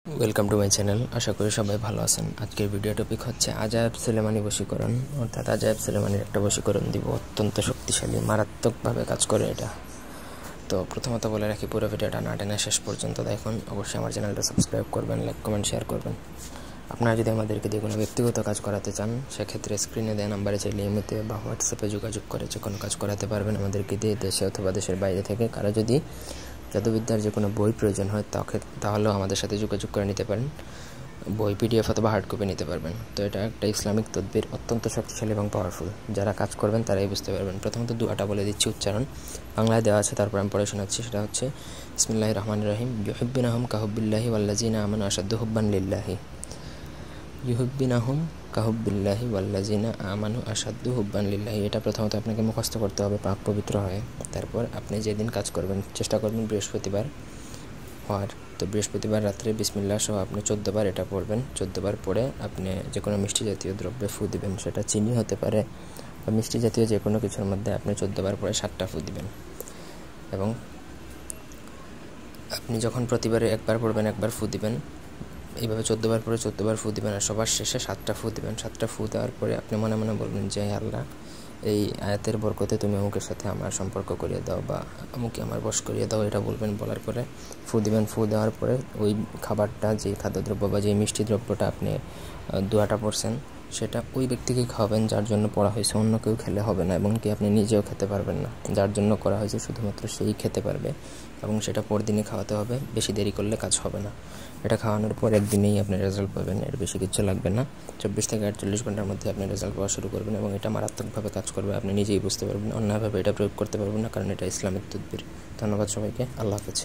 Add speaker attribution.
Speaker 1: Welcome to my channel. আশা করি সবাই ভালো আছেন। আজকের ভিডিও টপিক হচ্ছে আজায়েব সুলেমানি বশীকরণ, অর্থাৎ আজায়েব সুলেমানির একটা বশীকরণ দিব। অত্যন্ত শক্তিশালী, মারাত্মকভাবে কাজ করে এটা। তো প্রথমত বলে রাখি, পুরো ভিডিওটা না টেনে শেষ পর্যন্ত দেখুন। অবশ্যই আমার চ্যানেলটা সাবস্ক্রাইব করবেন, লাইক কমেন্ট শেয়ার করবেন। আপনারা যদি আমাদেরকে দিয়ে কোনো ব্যক্তিগত কাজ করাতে চান, সেক্ষেত্রে স্ক্রিনে দেওয়া নাম্বারে চাইলে ইমেতে বা হোয়াটসঅ্যাপে যোগাযোগ করে যে কোনো কাজ করাতে পারবেন আমাদেরকে দিয়ে, দেশে অথবা দেশের বাইরে থেকে। কারো যদি জাদুবিদ্যার যে কোনো বই প্রয়োজন হয় তাহলেও আমাদের সাথে যোগাযোগ করে নিতে পারেন। বই পিডিএফ অথবা হার্ড কপি নিতে পারবেন। তো এটা একটা ইসলামিক তদবির, অত্যন্ত শক্তিশালী এবং পাওয়ারফুল। যারা কাজ করবেন তারাই বুঝতে পারবেন। প্রথমত দুয়াটা বলে দিচ্ছি, উচ্চারণ বাংলায় দেওয়া আছে, তারপর আমি পড়ে শোনাচ্ছি। সেটা হচ্ছে বিসমিল্লাহির রহমানির রহিম। ইউহিব্বিনাহুম কাহুব্বিল্লাহি ওয়াল্লাযিনা আমানু আশাদ্দু হুব্বান লিল্লাহি। ইউহিব্বিনাহুম কাহুব্বিল্লাহি ওয়াল্লাযিনা আমানু আশাদ্দু হুব্বান লিল্লাহি। এটা প্রথমত আপনাকে মুখস্থ করতে হবে পাক পবিত্র হয়ে। তারপর আপনি যেদিন কাজ করবেন চেষ্টা করবেন বৃহস্পতিবার হওয়ার। তো বৃহস্পতিবার রাত্রে বিসমিল্লাহ সহ আপনি 14 বার এটা পড়বেন। 14 বার পরে আপনি যে কোনো মিষ্টি জাতীয় দ্রব্যে ফু দিবেন। সেটা চিনি হতে পারে বা মিষ্টি জাতীয় যে কোনো কিছুর মধ্যে আপনি 14 বার পরে 7টা ফু দিবেন। এবং আপনি যখন প্রতিবারে একবার পড়বেন একবার ফু দিবেন, এইভাবে 14 বার পরে 14 বার ফু দিবেন। আর সবার শেষে 7টা ফু দিবেন। 7টা ফু দেওয়ার পরে আপনি মনে মনে বলবেন যে আল্লাহ, এই আয়াতের বরকতে তুমি অমুকের সাথে আমার সম্পর্ক করিয়ে দাও বা অমুকে আমার বশ করিয়ে দাও, এটা বলবেন। বলার পরে ফু দিবেন। ফু দেওয়ার পরে ওই খাবারটা, যে খাদ্যদ্রব্য বা যে মিষ্টি দ্রব্যটা আপনি দোয়াটা পড়ছেন, সেটা ওই ব্যক্তিকেই খাওয়াবেন যার জন্য পড়া হয়েছে। অন্য কেউ খেলে হবে না, এবং কি আপনি নিজেও খেতে পারবেন না। যার জন্য করা হয়েছে শুধুমাত্র সেই খেতে পারবে, এবং সেটা পরদিনই খাওয়াতে হবে। বেশি দেরি করলে কাজ হবে না। এটা খাওয়ানোর পর একদিনেই আপনি রেজাল্ট পাবেন, এর বেশি কিছু লাগবে না। 24 থেকে 48 ঘন্টার মধ্যে আপনি রেজাল্ট পাওয়া শুরু করবেন, এবং এটা মারাত্মকভাবে কাজ করবে। আপনি নিজেই বুঝতে পারবেন, অন্যভাবে এটা প্রয়োগ করতে পারবেন না, কারণ এটা ইসলামিক তদবির। ধন্যবাদ সবাইকে। আল্লাহ হাফেজ।